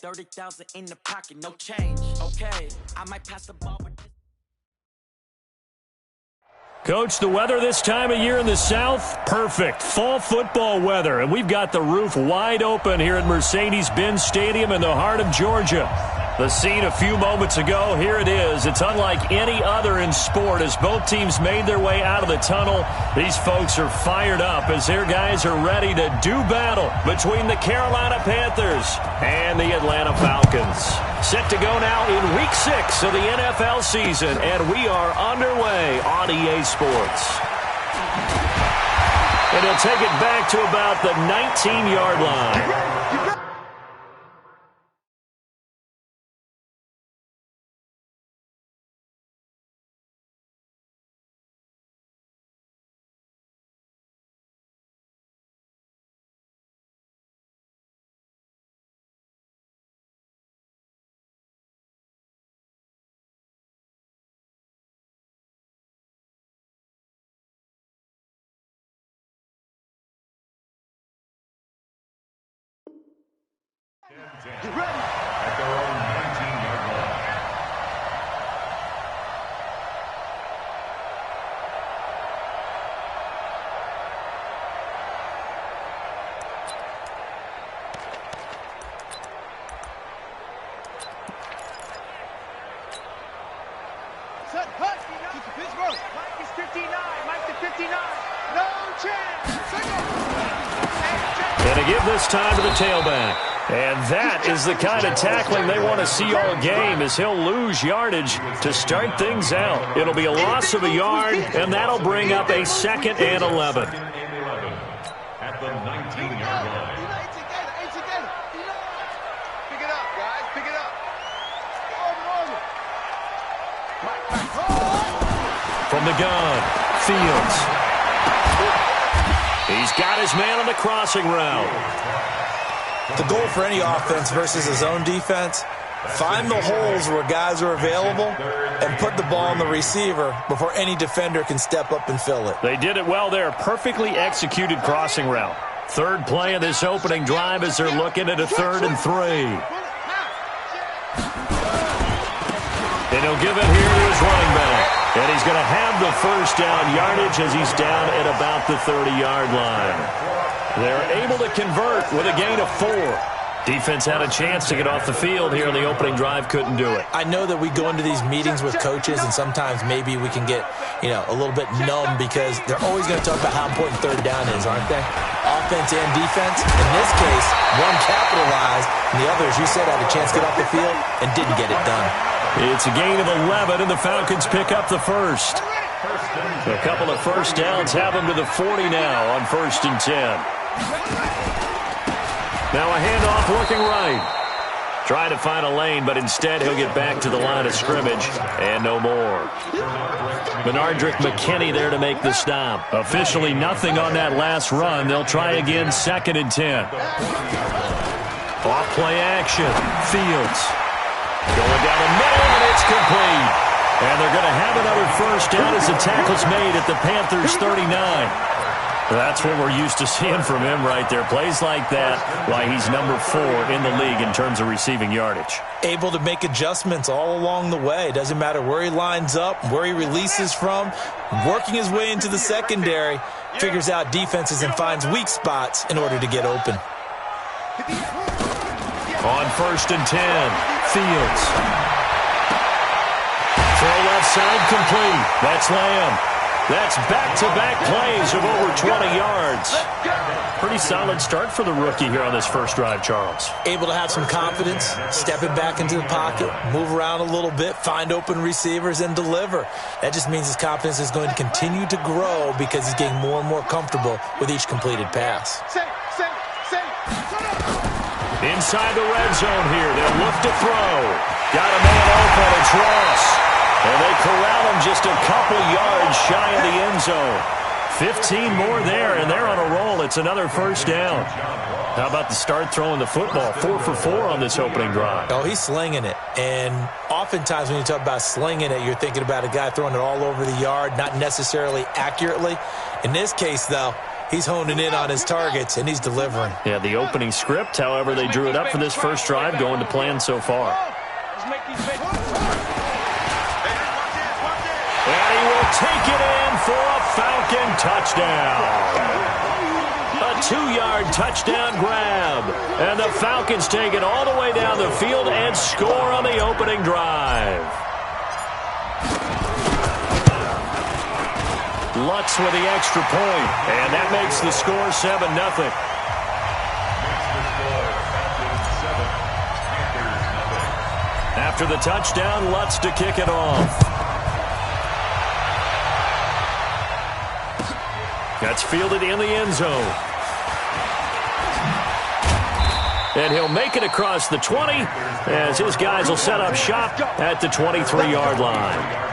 30,000 in the pocket, no change. Okay, I might pass the ball, but Coach, the weather this time of year in the South, perfect. Fall football weather, and we've got the roof wide open here at Mercedes-Benz Stadium in the heart of Georgia. The scene a few moments ago, here it is. It's unlike any other in sport as both teams made their way out of the tunnel. These folks are fired up as their guys are ready to do battle between the Carolina Panthers and the Atlanta Falcons. Set to go now in Week 6 of the NFL season, and we are underway on EA Sports. And he'll take it back to about the 19-yard line. Get ready. At their own 19-yard line. Set, hut, keep the Pittsburgh. Mike is 59, Mike to 59. No chance. And to give this time to the tailback. And that is the kind of tackling they want to see all game as he'll lose yardage to start things out. It'll be a loss of a yard, and that'll bring up a 2nd and 11. At the 19-yard line. Pick it up, guys. Pick it up. From the gun, Fields. He's got his man on the crossing route. The goal for any offense versus his own defense, find the holes where guys are available and put the ball on the receiver before any defender can step up and fill it. They did it well there. Perfectly executed crossing route. Third play of this opening drive as they're looking at a 3rd and 3. And he'll give it here to his running back. And he's going to have the first down yardage as he's down at about the 30-yard line. They're able to convert with a gain of 4. Defense had a chance to get off the field here in the opening drive, couldn't do it. I know that we go into these meetings with coaches, and sometimes maybe we can get, a little bit numb because they're always going to talk about how important 3rd down is, aren't they? Offense and defense. In this case, one capitalized, and the other, as you said, had a chance to get off the field and didn't get it done. It's a gain of 11, and the Falcons pick up the first. A couple of first downs have them to the 40 now on 1st and 10. Now a handoff working right. Try to find a lane, but instead he'll get back to the line of scrimmage, and no more. Benardrick McKinney there to make the stop. Officially nothing on that last run. They'll try again 2nd and 10. Off play action. Fields. Going down the middle, and it's complete. And they're going to have another first down as the tackle's made at the Panthers' 39. That's what we're used to seeing from him right there. Plays like that, why he's number 4 in the league in terms of receiving yardage. Able to make adjustments all along the way. Doesn't matter where he lines up, where he releases from. Working his way into the secondary, figures out defenses and finds weak spots in order to get open. On 1st and 10, Fields. Throw left side complete. That's Lamb. That's back-to-back plays of over 20 yards. Pretty solid start for the rookie here on this first drive, Charles. Able to have some confidence, stepping back into the pocket, move around a little bit, find open receivers, and deliver. That just means his confidence is going to continue to grow because he's getting more and more comfortable with each completed pass. Inside the red zone here. They'll look to throw. Got a man open. It's Ross. And they corral him just a couple yards shy of the end zone. 15 more there, and they're on a roll. It's another first down. How about the start throwing the football? 4 for 4 on this opening drive. Oh, he's slinging it. And oftentimes when you talk about slinging it, you're thinking about a guy throwing it all over the yard, not necessarily accurately. In this case, though, He's honing in on his targets, and he's delivering. Yeah, the opening script, however, they drew it up for this first drive, going to plan so far. And he will take it in for a Falcon touchdown. A 2-yard touchdown grab. And the Falcons take it all the way down the field and score on the opening drive. Lutz with the extra point, and that makes the score 7-0. After the touchdown, Lutz to kick it off. That's fielded in the end zone. And he'll make it across the 20 as his guys will set up shop at the 23-yard line.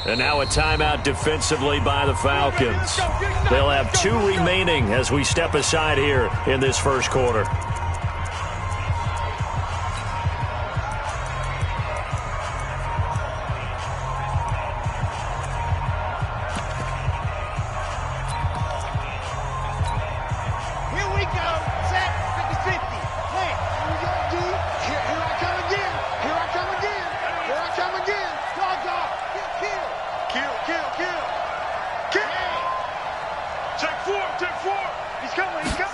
And now a timeout defensively by the Falcons. They'll have 2 remaining as we step aside here in this first quarter. Here we go. Set 50-50. Plant. Here we go, D. Here I come again. Here I come again. Here I come again. Dog. Kill. Check 4. He's coming. Go.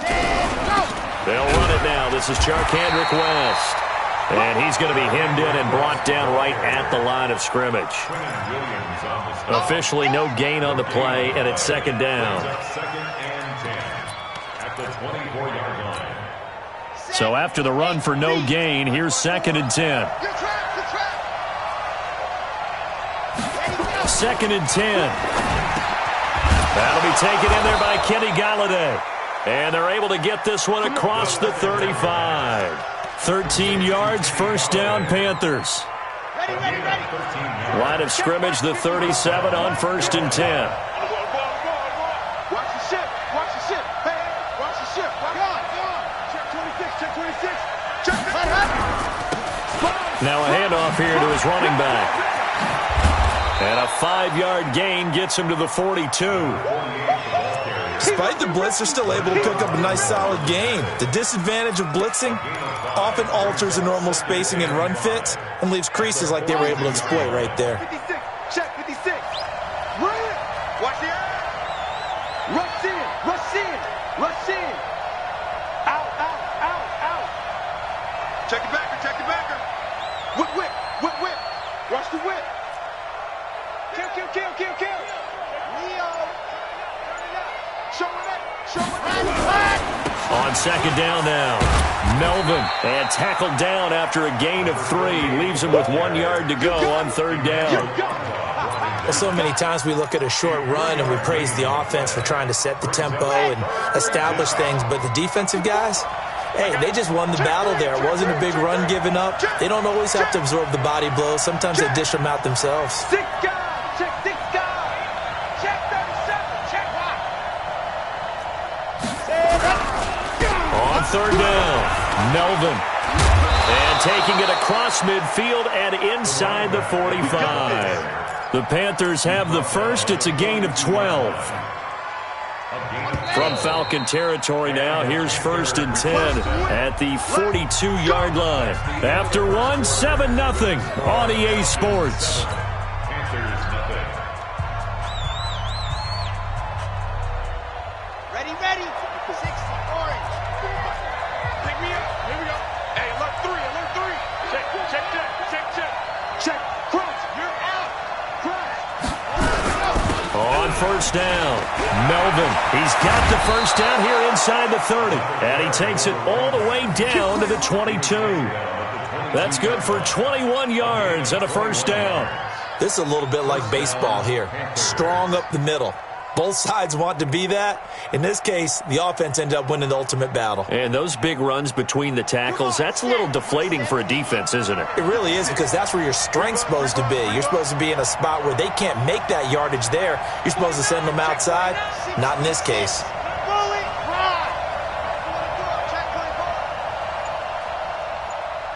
They'll run it now. This is Charkandrick West. And he's going to be hemmed in and brought down right at the line of scrimmage. Officially no gain on the play, and it's second down. So after the run for no gain, here's 2nd and 10. Second and 10. That'll be taken in there by Kenny Galladay. And they're able to get this one across the 35. 13 yards, first down, Panthers. Ready. Line of scrimmage, the 37 on 1st and 10. Watch the ship. Hey, watch the ship. Go on. Check 26. Now a handoff here to his running back. And a 5-yard gain gets him to the 42. Despite the blitz, they're still able to pick up a nice, solid gain. The disadvantage of blitzing often alters the normal spacing and run fits and leaves creases like they were able to exploit right there. 56. Check 56. Run it. Watch the eye. Rush in. Out. Check the backer. Whip. Rush the whip. Kill. Leo. Show it. On second down now, Melvin. And tackled down after a gain of 3. Leaves him with 1 yard to go on 3rd down. Well, so many times we look at a short run and we praise the offense for trying to set the tempo and establish things, but the defensive guys, hey, they just won the battle there. It wasn't a big run given up. They don't always have to absorb the body blows. Sometimes they dish them out themselves. 6 guys. Check 6 guys. Check 37. Check what? On 3rd down, Melvin. And taking it across midfield and inside the 45. The Panthers have the first. It's a gain of 12. From Falcon territory now, here's 1st and 10 at the 42-yard line. After 7-0 on EA Sports. Ready. 6 orange. Pick me up. Here we go. Hey, alert 3. Check. Cross. You're out. Cross. On 1st down, Melvin. He's got the 1st down here inside the 30. And he takes it all the way down to the 22. That's good for 21 yards and a 1st down. This is a little bit like baseball here. Strong up the middle. Both sides want to be that. In this case, the offense ended up winning the ultimate battle. And those big runs between the tackles, that's a little deflating for a defense, isn't it? It really is, because that's where your strength's supposed to be. You're supposed to be in a spot where they can't make that yardage there. You're supposed to send them outside. Not in this case.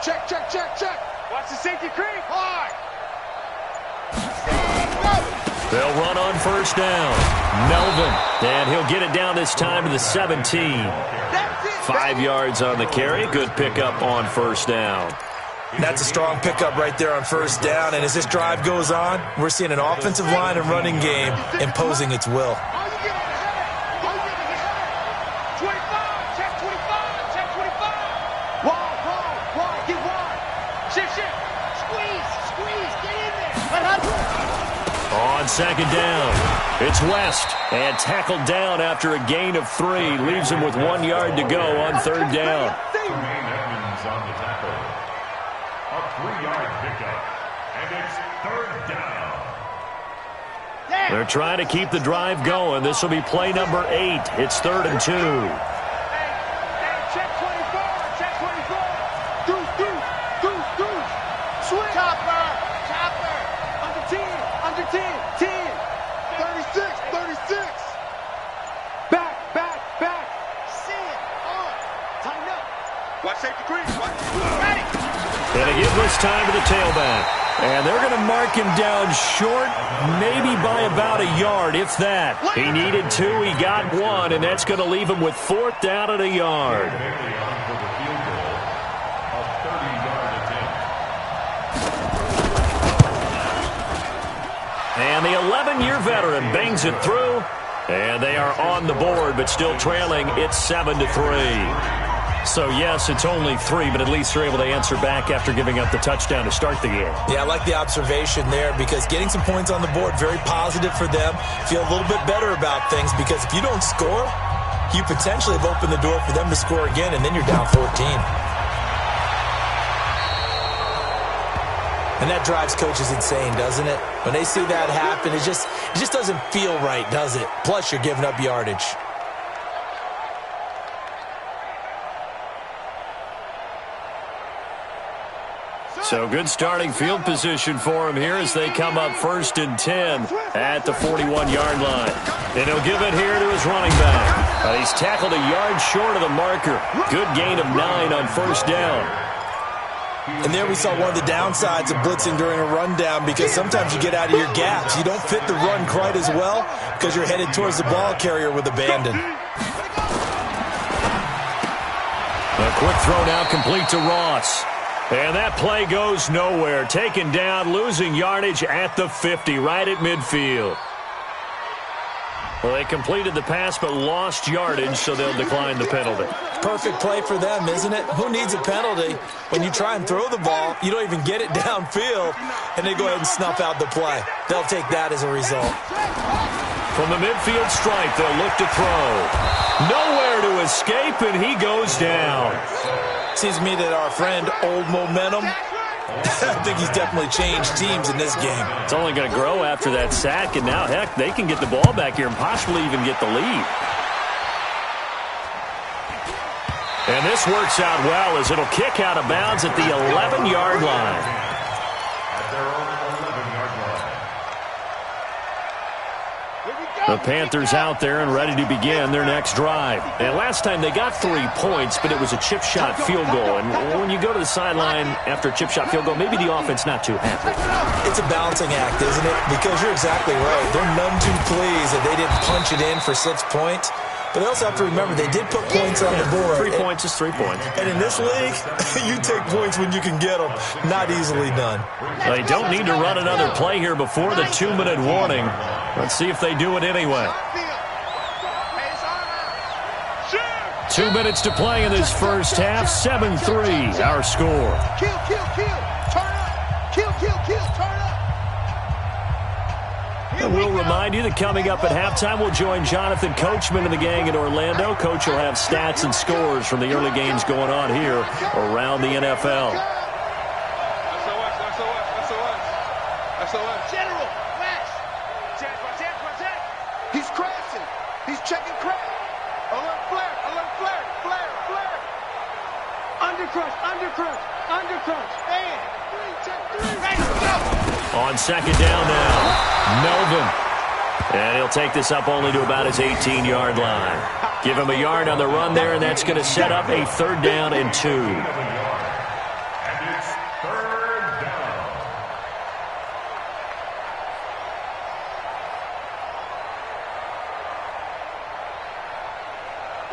Check, check, check, check. Watch the safety creep. Hard. They'll run on first down. Melvin, and he'll get it down this time to the 17. 5 yards on the carry. Good pickup on first down. That's a strong pickup right there on first down. And as this drive goes on, we're seeing an offensive line and running game imposing its will. 25, check 25, check 25. Wide, get wide. Shift. Squeeze, get in there. On second down, it's West, and tackled down after a gain of 3. Leaves him with 1 yard to go on third down. Jermaine Edmonds on the tackle. A 3-yard pickup, and it's third down. They're trying to keep the drive going. This will be play number 8. It's 3rd and 2. Check 24, check 24. Deuce. Swing. Chopper. Under 10. 36. Back. See it. On. Tighten up. Watch safety creep. Ready. And they give this time to the tailback. And they're going to mark him down short, maybe by about a yard, if that. He needed 2, he got 1, and that's going to leave him with 4th down at a yard. And the 11-year veteran bangs it through, and they are on the board, but still trailing. It's 7-3. So, yes, it's only 3, but at least they're able to answer back after giving up the touchdown to start the game. Yeah, I like the observation there, because getting some points on the board, very positive for them. Feel a little bit better about things, because if you don't score, you potentially have opened the door for them to score again, and then you're down 14. And that drives coaches insane, doesn't it? When they see that happen, it just doesn't feel right, does it? Plus, you're giving up yardage. So good starting field position for him here as they come up 1st and 10 at the 41-yard line. And he'll give it here to his running back. He's tackled a yard short of the marker. Good gain of 9 on first down. And there we saw one of the downsides of blitzing during a rundown, because sometimes you get out of your gaps. You don't fit the run quite as well because you're headed towards the ball carrier with abandon. A quick throw now complete to Ross. And that play goes nowhere. Taken down, losing yardage at the 50, right at midfield. Well, they completed the pass but lost yardage, so they'll decline the penalty. Perfect play for them, isn't it? Who needs a penalty? When you try and throw the ball, you don't even get it downfield, and they go ahead and snuff out the play. They'll take that as a result. From the midfield stripe, they'll look to throw. Nowhere to escape, and he goes down. Seems to me that our friend, Old Momentum, I think he's definitely changed teams in this game. It's only going to grow after that sack, and now, heck, they can get the ball back here and possibly even get the lead. And this works out well as it'll kick out of bounds at the 11-yard line. The Panthers out there and ready to begin their next drive. And last time they got 3 points, but it was a chip shot field goal. And when you go to the sideline after a chip shot field goal, maybe the offense not too happy. It's a balancing act, isn't it? Because you're exactly right. They're none too pleased that they didn't punch it in for 6 points. But they also have to remember they did put points on the board. 3 points is 3 points. And in this league, you take points when you can get them. Not easily done. They don't need to run another play here before the 2-minute warning. Let's see if they do it anyway. 2 minutes to play in this first half. 7-3, our score. Kill. Turn up. Kill. Turn up. And we'll remind you that coming up at halftime, we'll join Jonathan Coachman and the gang in Orlando. Coach will have stats and scores from the early games going on here around the NFL. SOS. General, West. He's crazy. Undercrush. Stand. 3, check 3. Ready, go. On second down now, Melvin. And he'll take this up only to about his 18-yard line. Give him a yard on the run there, and that's going to set up a 3rd down and 2. And it's 3rd down.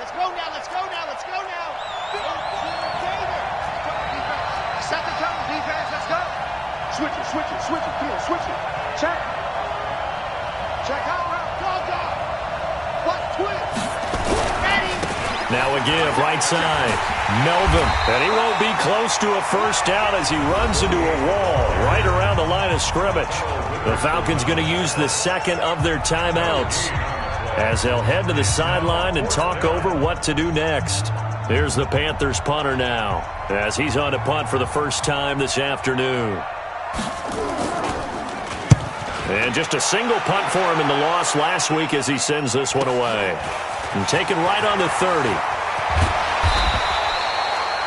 Let's go now. Set the tone, defense. Let's go. Switch it. Come on, switch it. Check. Check out route. Dog. What? Twist. Ready. Now a give, right side. Melvin. And he won't be close to a 1st down as he runs into a wall right around the line of scrimmage. The Falcons going to use the 2nd of their timeouts as they'll head to the sideline and talk over what to do next. Here's the Panthers punter now as he's on to punt for the first time this afternoon. And just a single punt for him in the loss last week as he sends this one away. And taken right on the 30.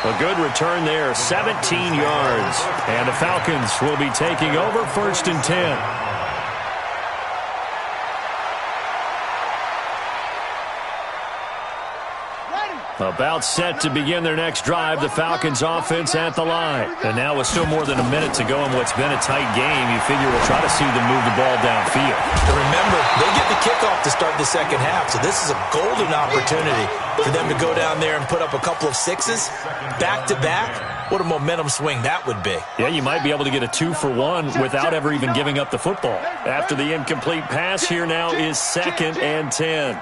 A good return there, 17 yards. And the Falcons will be taking over 1st and 10. About set to begin their next drive, the Falcons offense at the line. And now with still more than a minute to go in what's been a tight game, you figure we'll try to see them move the ball downfield. And remember, they get the kickoff to start the 2nd half, so this is a golden opportunity for them to go down there and put up a couple of 6s back-to-back. What a momentum swing that would be. Yeah, you might be able to get a 2-for-1 without ever even giving up the football. After the incomplete pass, here now is 2nd and 10.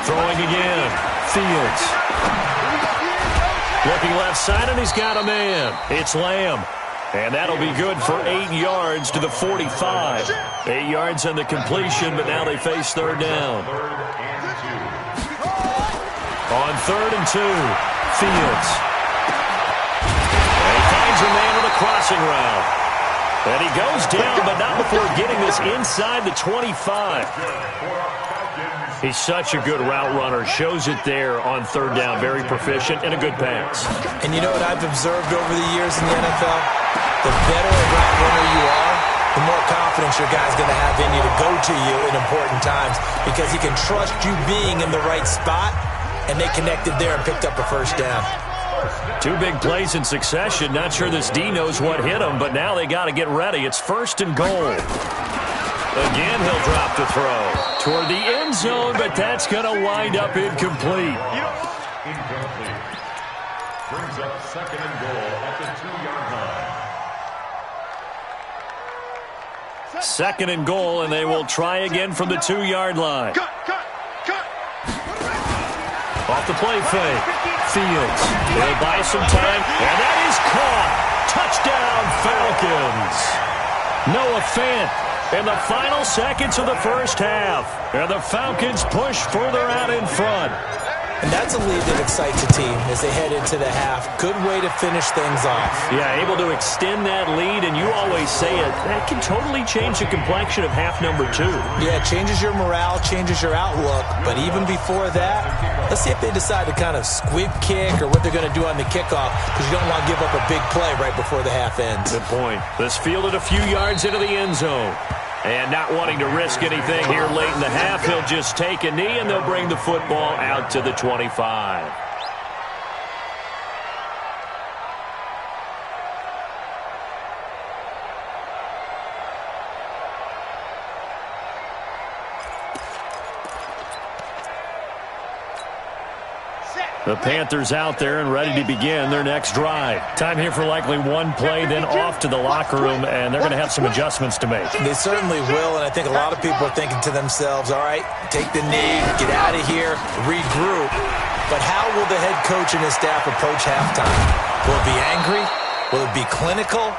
Throwing again, Fields. Looking left side, and he's got a man. It's Lamb. And that'll be good for 8 yards to the 45. 8 yards on the completion, but now they face 3rd down. On 3rd and 2, Fields. And he finds a man on a crossing route. And he goes down, but not before getting this inside the 25. He's such a good route runner. Shows it there on 3rd down. Very proficient and a good pass. And you know what I've observed over the years in the NFL? The better a route runner you are, the more confidence your guy's going to have in you to go to you in important times because he can trust you being in the right spot, and they connected there and picked up a 1st down. 2 big plays in succession. Not sure this D knows what hit him, but now they got to get ready. It's 1st and goal. Again, he'll drop the throw toward the end zone, but that's going to wind up incomplete. Incomplete. Brings up 2nd and goal at the 2-yard line. 2nd and goal, and they will try again from the 2-yard line. Cut. Off the play fake. Fields. They'll buy some time, and that is caught. Touchdown, Falcons. Noah Fant in the final seconds of the 1st half. And the Falcons push further out in front. And that's a lead that excites a team as they head into the half. Good way to finish things off. Yeah, able to extend that lead, and you always say it, that can totally change the complexion of half number 2. Yeah, it changes your morale, changes your outlook. But even before that, let's see if they decide to kind of squib kick or what they're going to do on the kickoff, because you don't want to give up a big play right before the half ends. Good point. This fielded a few yards into the end zone. And not wanting to risk anything here late in the half, he'll just take a knee, and they'll bring the football out to the 25. The Panthers out there and ready to begin their next drive. Time here for likely 1 play, then off to the locker room, and they're going to have some adjustments to make. They certainly will, and I think a lot of people are thinking to themselves, all right, take the knee, get out of here, regroup. But how will the head coach and his staff approach halftime? Will it be angry? Will it be clinical?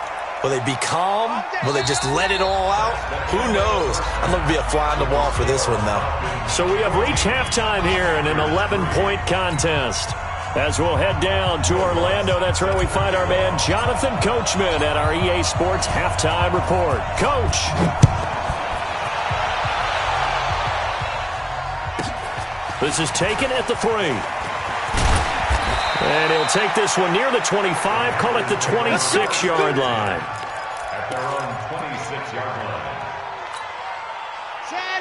Will they be calm? Will they just let it all out? Who knows? I'm going to be a fly on the wall for this one, though. So we have reached halftime here in an 11-point contest. As we'll head down to Orlando, that's where we find our man Jonathan Coachman at our EA Sports Halftime Report. Coach. This is taken at the 3. And he'll take this one near the 25, call it the 26-yard line. At their own 26-yard line.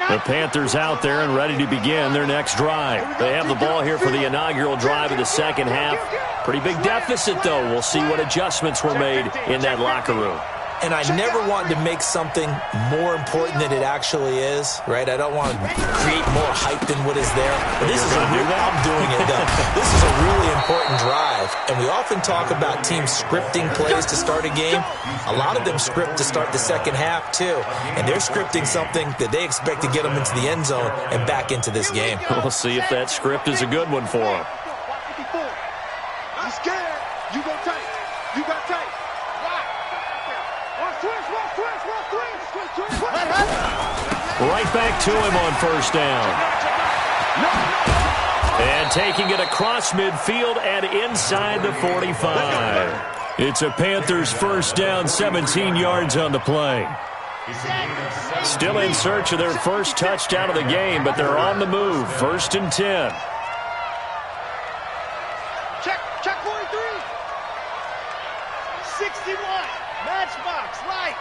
The Panthers out there and ready to begin their next drive. They have the ball here for the inaugural drive of the second half. Pretty big deficit, though. We'll see what adjustments were made in that locker room. And I never want to make something more important than it actually is, right? I don't want to create more hype than what is there. But this is I'm doing it, though. This is a really important drive. And we often talk about teams scripting plays to start a game. A lot of them script to start the second half, too. And they're scripting something that they expect to get them into the end zone and back into this game. We'll see if that script is a good one for them. I'm scared. You go tight. You got tight. Right back to him on first down. And taking it across midfield and inside the 45. It's a Panthers first down, 17 yards on the play. Still in search of their first touchdown of the game, but they're on the move. 1st and 10. Check 43. 61. Matchbox, right.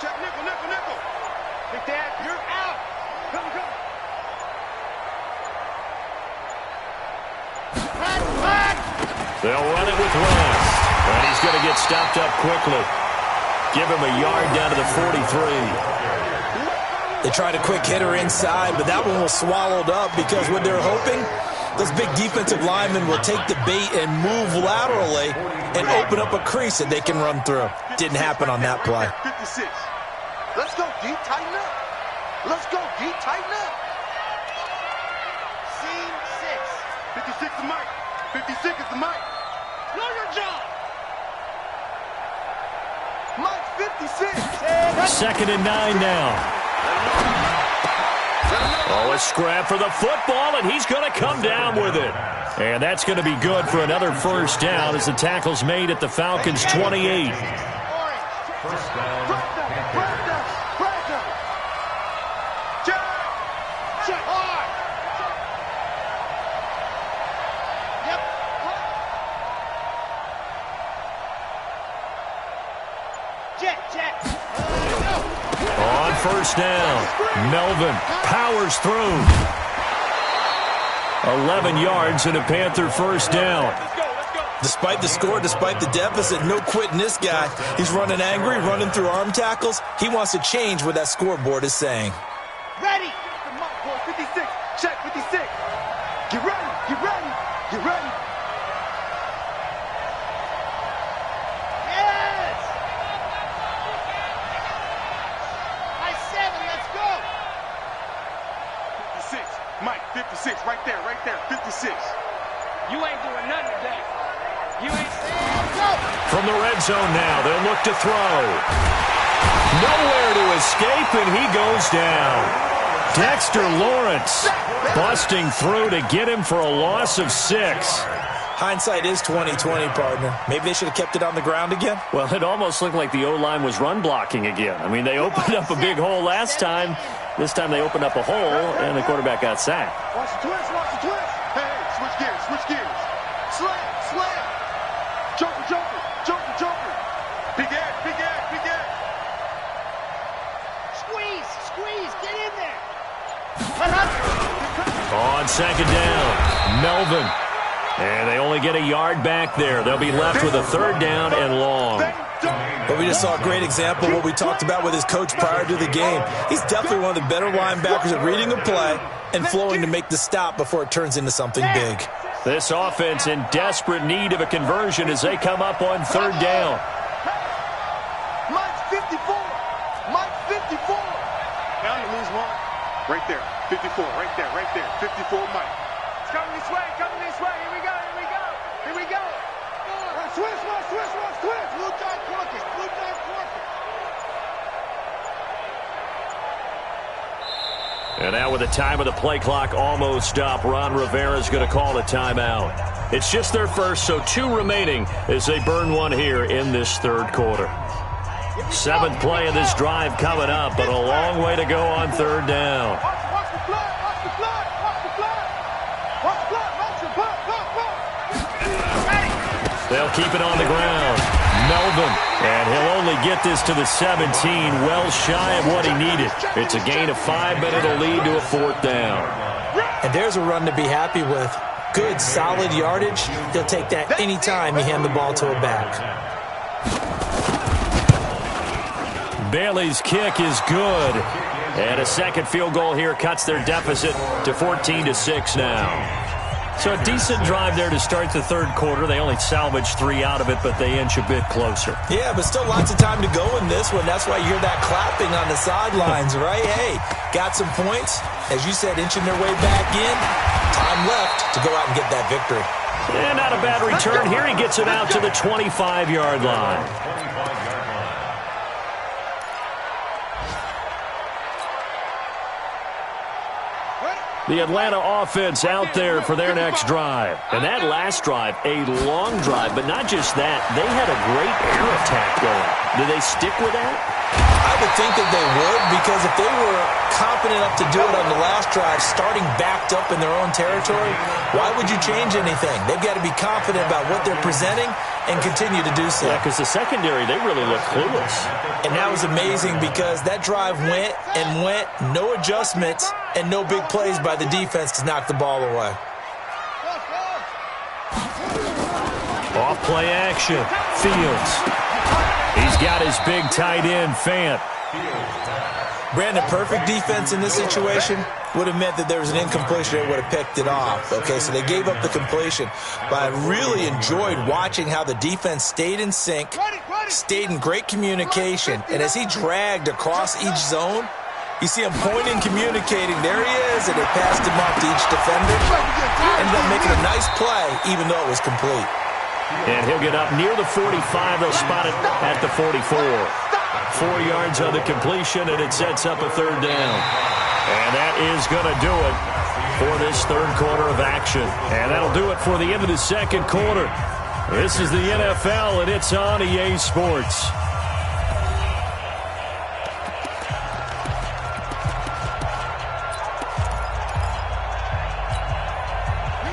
Check nickel. Big Dad, you're out. Come. Back. They'll run it with West. And he's going to get stopped up quickly. Give him a yard down to the 43. They tried a quick hitter inside, but that one was swallowed up because what they're hoping, those big defensive linemen will take the bait and move laterally and open up a crease that they can run through. Didn't happen on that play. 56. Let's go deep, tighten up. Let's go deep, tighten up. Scene 6. 56 is Mike. 56 is the Mike. Know your job. Mike 56. 2nd and 9 now. Oh, a scrap for the football, and he's going to come down with it. And that's going to be good for another first down as the tackle's made at the Falcons' 28. First down. Check hard. Yep. Check. On first down, Melvin powers through. 11 yards and a Panther first down. Despite the score, despite the deficit, no quitting this guy. He's running angry, running through arm tackles. He wants to change what that scoreboard is saying. Ready. 56. Check 56. Get ready. Get ready. Get ready. Yes. High 7. Let's go. 56. Mike, 56. Right there. 56. You ain't doing nothing today. You ain't. Go. From the red zone now, they'll look to throw. Nowhere to escape, and he goes down. Dexter Lawrence busting through to get him for a loss of 6. Hindsight is 20/20, partner. Maybe they should have kept it on the ground again. Well, it almost looked like the O-line was run blocking again. I mean, they opened up a big hole last time. This time they opened up a hole, and the quarterback got sacked. Watch the twist. Hey, switch gears. Slam. Joker. Big Ed. Squeeze, get in there. On second down, Melvin. And they only get a yard back there. They'll be left with a 3rd down and long. But we just saw a great example of what we talked about with his coach prior to the game. He's definitely one of the better linebackers at reading a play and flowing to make the stop before it turns into something big. This offense in desperate need of a conversion as they come up on 3rd down. Mike 54. Down to lose one. Right there. 54. Right there. 54 Mike. It's coming this way. Here we go. Switch. Blue John Corkins. And now with the time of the play clock almost up, Ron Rivera's going to call a timeout. It's just their first, so 2 remaining as they burn one here in this 3rd quarter. 7th play of this drive coming up, but a long way to go on 3rd down. Watch the They'll keep it on the ground. Melvin, and he'll only get this to the 17, well shy of what he needed. It's a gain of 5, but it'll lead to a 4th down. And there's a run to be happy with. Good, solid yardage. He'll take that any time you hand the ball to a back. Bailey's kick is good. And a second field goal here cuts their deficit to 14-6 now. So a decent drive there to start the third quarter. They only salvaged 3 out of it, but they inch a bit closer. Yeah, but still lots of time to go in this one. That's why you hear that clapping on the sidelines, right? Hey, got some points. As you said, inching their way back in. Time left to go out and get that victory. And not a bad return. Here he gets it out to the 25-yard line. The Atlanta offense out there for their next drive. And that last drive, a long drive, but not just that. They had a great air attack going. Do they stick with that? I would think that they would, because if they were confident enough to do it on the last drive, starting backed up in their own territory, why would you change anything? They've got to be confident about what they're presenting and continue to do so. Yeah, because the secondary, they really look clueless. And that was amazing because that drive went and went, no adjustments, and no big plays by the defense to knock the ball away. Off play action. Fields. He's got his big tight end, Fant. Brandon, perfect defense in this situation would have meant that there was an incompletion that would have picked it off. Okay, so they gave up the completion. But I really enjoyed watching how the defense stayed in sync, stayed in great communication, and as he dragged across each zone, you see him pointing, communicating. There he is, and they passed him off to each defender. Ended up making a nice play, even though it was complete. And he'll get up near the 45. They'll spot it at the 44. 4 yards on the completion, and it sets up a third down. And that is going to do it for this third quarter of action. And that'll do it for the end of the second quarter. This is the NFL, and it's on EA Sports.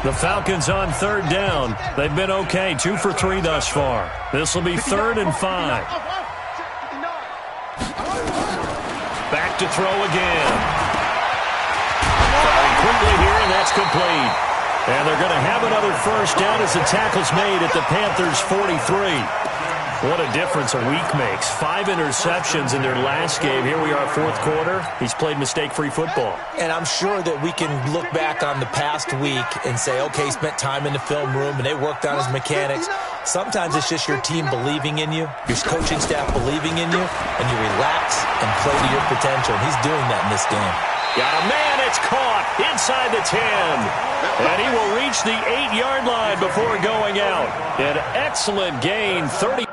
The Falcons on third down. They've been okay, 2 for 3 thus far. This will be 3rd and 5. Back to throw again. Firing quickly here, and that's complete. And they're going to have another first down as the tackle's made at the Panthers' 43. What a difference a week makes. 5 interceptions in their last game. Here we are, fourth quarter. He's played mistake-free football. And I'm sure that we can look back on the past week and say, okay, he spent time in the film room and they worked on his mechanics. Sometimes it's just your team believing in you, your coaching staff believing in you, and you relax and play to your potential. And he's doing that in this game. Got a man, it's caught inside the 10. And he will reach the 8-yard line before going out. An excellent gain, 30.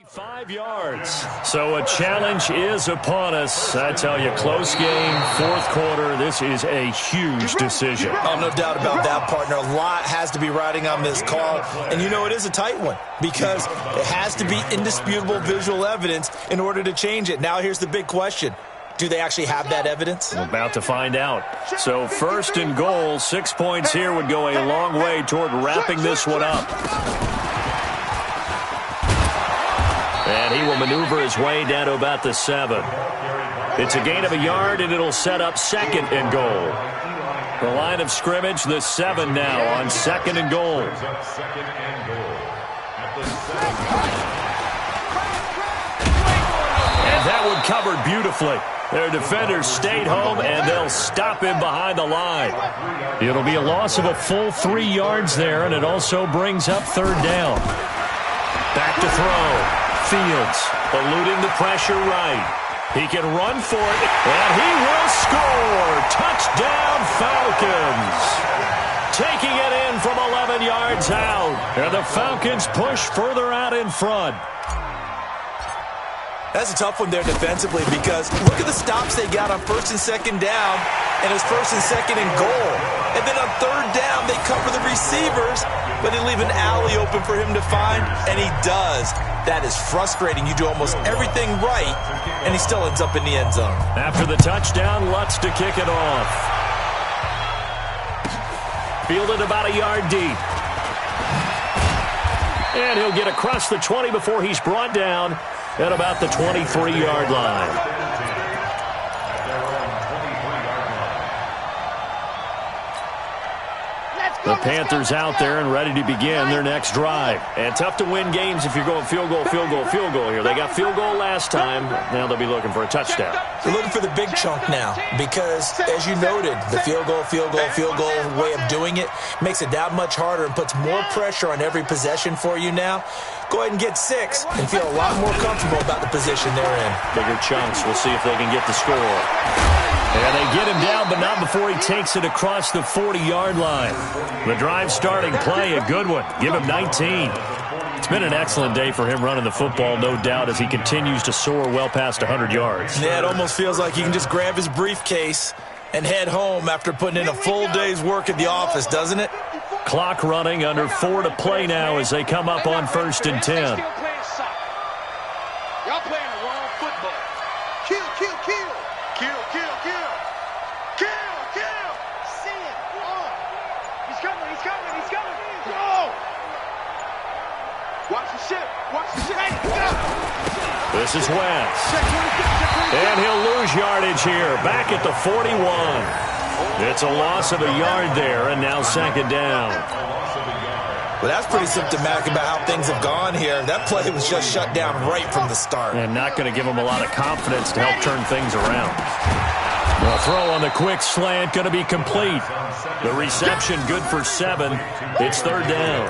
5 yards. So a challenge is upon us. I tell you, close game, fourth quarter. This is a huge decision. Oh, no doubt about that, partner. A lot has to be riding on this call. And you know it is a tight one because it has to be indisputable visual evidence in order to change it. Now here's the big question. Do they actually have that evidence? We're about to find out. So 1st and goal, 6 points here would go a long way toward wrapping this one up. And he will maneuver his way down to about the 7. It's a gain of a yard, and it'll set up 2nd and goal. The line of scrimmage, the 7 now on 2nd and goal. And that one covered beautifully. Their defenders stayed home, and they'll stop him behind the line. It'll be a loss of a full 3 yards there, and it also brings up 3rd down. Back to throw. Fields eluding the pressure right. He can run for it, and he will score. Touchdown, Falcons. Taking it in from 11 yards out. And the Falcons push further out in front. That's a tough one there defensively because look at the stops they got on 1st and 2nd down. and it's 1st and 2nd and goal. And then on 3rd down, they cover the receivers, but they leave an alley open for him to find, and he does. That is frustrating. You do almost everything right, and he still ends up in the end zone. After the touchdown, Lutz to kick it off. Fielded about a yard deep. And he'll get across the 20 before he's brought down at about the 23-yard line. The Panthers out there and ready to begin their next drive. And tough to win games if you're going field goal here. They got field goal last time. Now they'll be looking for a touchdown. They're looking for the big chunk now because, as you noted, the field goal way of doing it makes it that much harder and puts more pressure on every possession for you now. Go ahead and get 6 and feel a lot more comfortable about the position they're in. Bigger chunks. We'll see if they can get the score. And they get him down, but not before he takes it across the 40-yard line. The drive starting play, a good one. Give him 19. It's been an excellent day for him running the football, no doubt, as he continues to soar well past 100 yards. Yeah, it almost feels like he can just grab his briefcase and head home after putting in a full day's work at the office, doesn't it? Clock running, under 4 to play now as they come up on 1st and 10. Y'all playing the wrong football. Kill. See it. He's coming. Go. Watch the ship. This is Wentz. And he'll lose yardage here. Back at the 41. It's a loss of a yard there, and now 2nd down. Well, that's pretty symptomatic about how things have gone here. That play was just shut down right from the start. And not going to give him a lot of confidence to help turn things around. The throw on the quick slant going to be complete. The reception good for 7. It's 3rd down.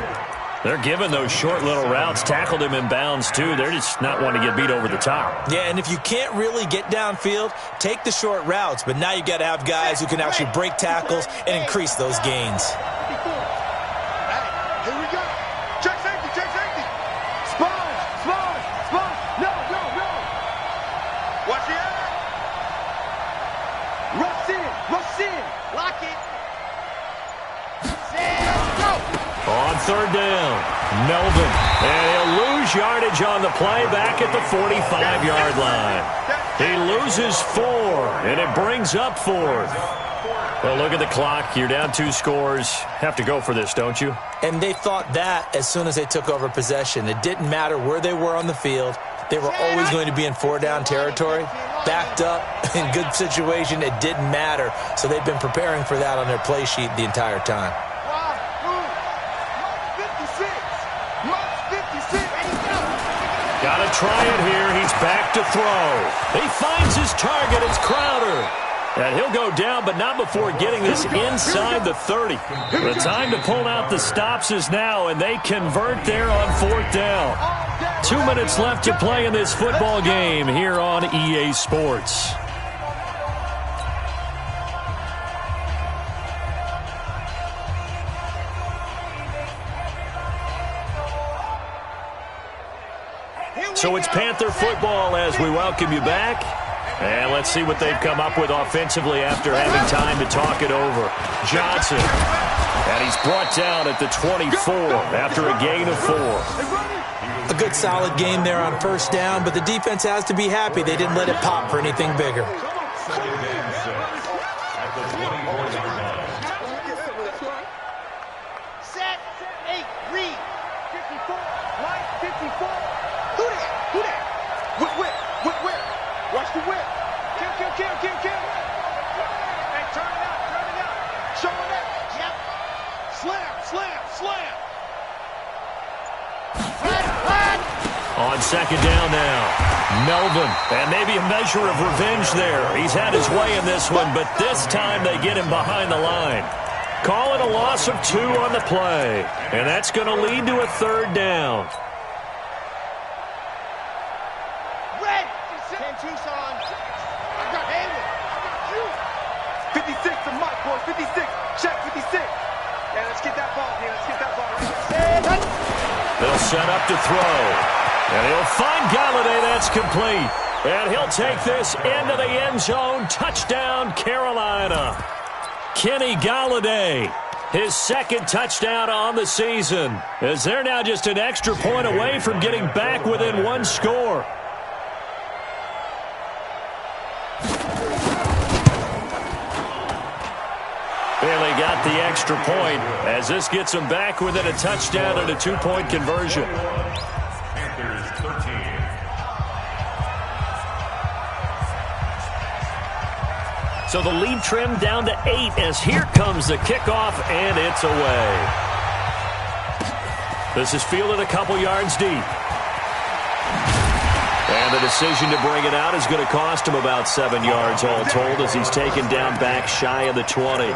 They're giving those short little routes. Tackled him in bounds, too. They're just not wanting to get beat over the top. Yeah, and if you can't really get downfield, take the short routes. But now you got to have guys who can actually break tackles and increase those gains. Here we go. Check safety. Spawn. No. Watch it. Rush in. Lock it. On 3rd down, Melvin. And he'll lose yardage on the play back at the 45-yard line. He loses 4, and it brings up 4th. Well, look at the clock. You're down 2 scores. Have to go for this, don't you? And they thought that as soon as they took over possession. It didn't matter where they were on the field. They were always going to be in 4-down territory. Backed up, in good situation, it didn't matter. So they've been preparing for that on their play sheet the entire time. Got to try it here. He's back to throw. He finds his target. It's Crowder. And he'll go down, but not before getting this inside the 30. The time to pull out the stops is now, and they convert there on 4th down. 2 minutes left to play in this football game here on EA Sports. So it's Panther football as we welcome you back. And let's see what they've come up with offensively after having time to talk it over. Johnson. And he's brought down at the 24 after a gain of 4. A good solid game there on 1st down, but the defense has to be happy they didn't let it pop for anything bigger. Set. 8. Read. 54. Line 54. Who that? Whip. Watch the whip. Kill. Hey, turn it out. Show it up. Yep. Slam. Flat. On 2nd down now, Melvin. And maybe a measure of revenge there. He's had his way in this one, but this time they get him behind the line. Call it a loss of 2 on the play. And that's going to lead to a 3rd down. Red. 10 Tucson. I got Hayward. I got you. 56 to Mike, boys. 56. Check 56. Yeah, let's get that ball here. They'll set up to throw. And he'll find Galladay. That's complete. And he'll take this into the end zone. Touchdown, Carolina. Kenny Golladay, his second touchdown on the season, as they're now just an extra point away from getting back within one score. Barely got the extra point as this gets them back within a touchdown and a two-point conversion. Panthers 13. So the lead trimmed down to 8 as here comes the kickoff, and it's away. This is fielded a couple yards deep. And the decision to bring it out is going to cost him about 7 yards all told as he's taken down back shy of the 20.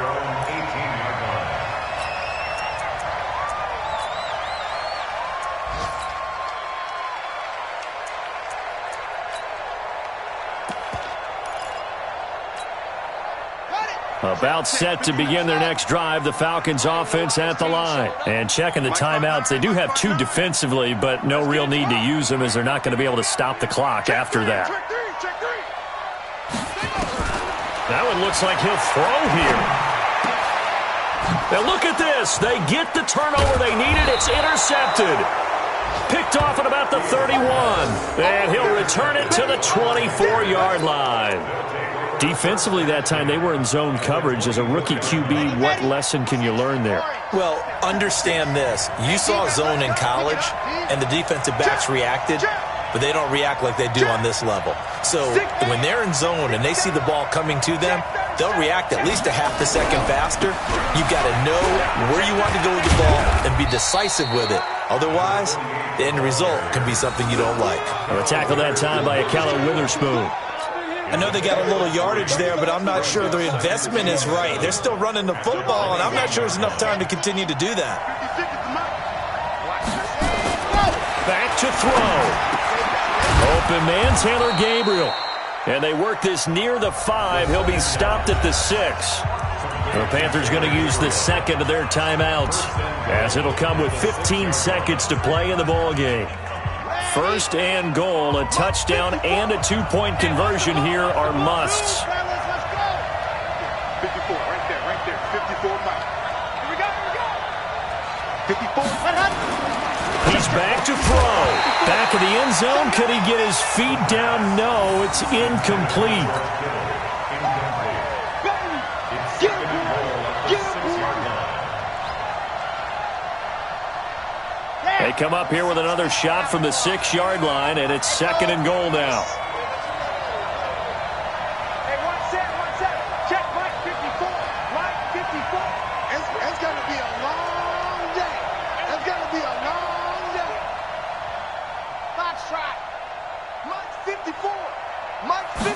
About set to begin their next drive, the Falcons offense at the line. And checking the timeouts, they do have 2 defensively, but no real need to use them as they're not going to be able to stop the clock after that. That one looks like he'll throw here. Now look at this. They get the turnover they needed. It's intercepted. Picked off at about the 31. And he'll return it to the 24-yard line. Defensively that time, they were in zone coverage. As a rookie QB, what lesson can you learn there? Well, understand this. You saw zone in college, and the defensive backs reacted, but they don't react like they do on this level. So when they're in zone and they see the ball coming to them, they'll react at least a half a second faster. You've got to know where you want to go with the ball and be decisive with it. Otherwise, the end result can be something you don't like. A tackle that time by Akella Witherspoon. I know they got a little yardage there, but I'm not sure the investment is right. They're still running the football, and I'm not sure there's enough time to continue to do that. Back to throw. Open man, Taylor Gabriel. And they work this near the 5. He'll be stopped at the 6. The Panthers going to use the second of their timeouts, as it'll come with 15 seconds to play in the ball game. First and goal, a touchdown and a two-point conversion here are musts. 54, right there, 54 Mike. Here we go. 54. He's back to throw. Back of the end zone. Could he get his feet down? No, it's incomplete. They come up here with another shot from the 6-yard line, and it's second and goal now. Hey, one set. Check Mike 54. Mike 54. It's going to be a long day. It's going to be a long day. Fox try. Mike 54. Mike 50.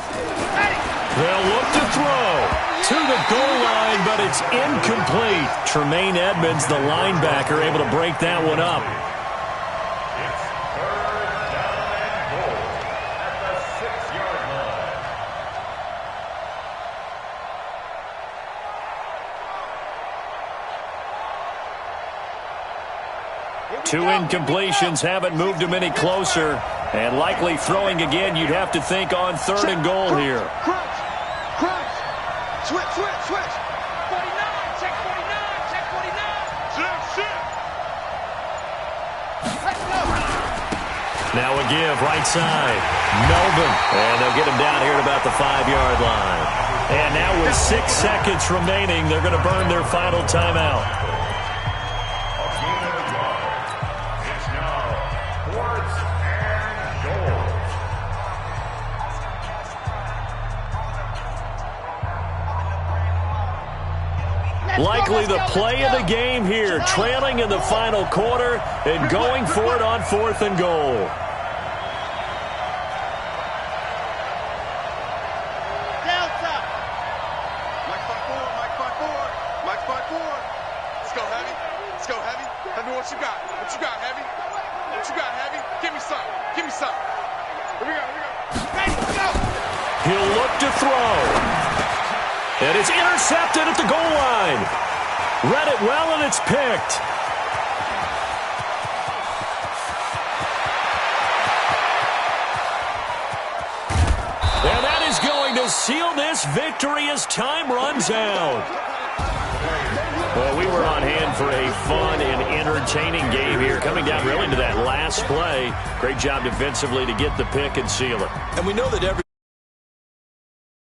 They'll look to throw to the goal line, but it's incomplete. Tremaine Edmonds, the linebacker, able to break that one up. Two incompletions haven't moved him any closer. And likely throwing again, you'd have to think on third and goal here. Crunch. Switch. 49. Check 49. Shift. Now a give, right side. Melvin. And they'll get him down here at about the 5-yard line. And now with 6 seconds remaining, they're going to burn their final timeout. Likely the play of the game here, trailing in the final quarter and going for it on 4th and goal. Delta. Mike 5-4. Let's go, Heavy. Tell me what you got. Heavy? Give me some. Here we go. Ready, go. He'll look to throw. And it's intercepted at the goal line. Read it well, and it's picked. seal this victory as time runs out. Well, we were on hand for a fun and entertaining game here, coming down really to that last play. Great job defensively to get the pick and seal it. And we know that every